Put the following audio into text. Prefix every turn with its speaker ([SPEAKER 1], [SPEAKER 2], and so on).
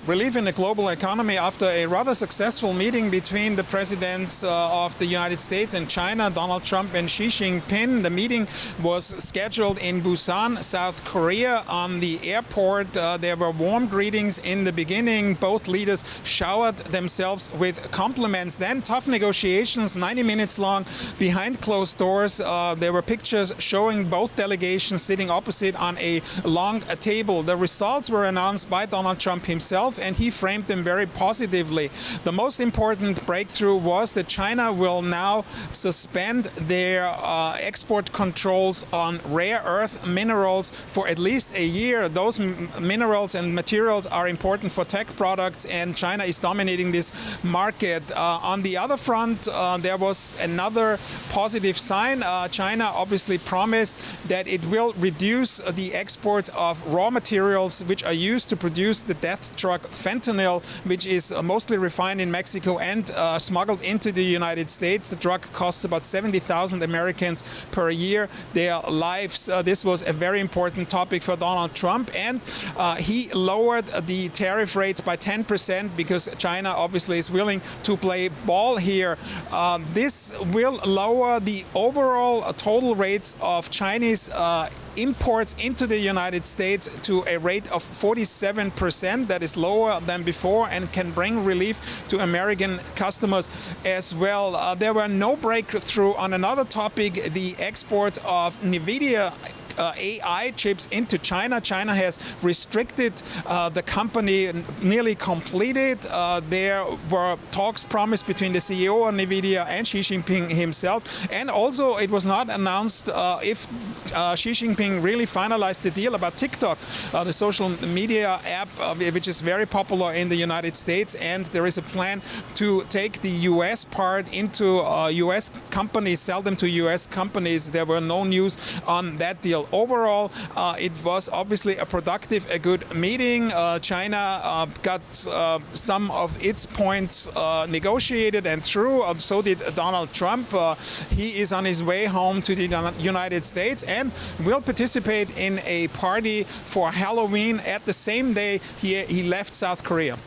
[SPEAKER 1] relief in the global economy after a rather successful meeting between the presidents of the United States and China, Donald Trump and Xi Jinping. The meeting was scheduled in Busan, South Korea. On the airport, there were warm greetings in the beginning. Both leaders showered themselves with compliments. Then tough negotiations, 90 minutes long, behind closed doors. There were pictures showing both delegations sitting opposite on a long table. The results were announced by Donald Trump himself, and he framed them very positively. The most important breakthrough was that China will now suspend their export controls on rare earth minerals for at least a year. Those minerals and materials are important for tech products, and China is dominating this market. On the other front, there was another positive sign. China obviously promised that it will reduce the exports of raw materials which are used to produce the death drug fentanyl, which is mostly refined in Mexico and smuggled into the United States. The drug costs about 70,000 Americans per year their lives. This was a very important topic for Donald Trump, and he lowered the tariff rates by 10% because China obviously is willing to play ball here. This will lower the overall total rates of Chinese imports into the United States to a rate of 47%. That is lower than before and can bring relief to American customers as well. There were no breakthrough on another topic, the exports of NVIDIA AI chips into China. China has restricted the company nearly completed. There were talks promised between the CEO of NVIDIA and Xi Jinping himself, and also it was not announced if Xi Jinping really finalized the deal about TikTok, the social media app which is very popular in the United States, and there is a plan to take the US part into US companies, sell them to US companies. There were no news on that deal. Overall, it was obviously a productive, a good meeting. China got some of its points negotiated and through. So did Donald Trump. He is on his way home to the United States and will participate in a party for Halloween at the same day he left South Korea.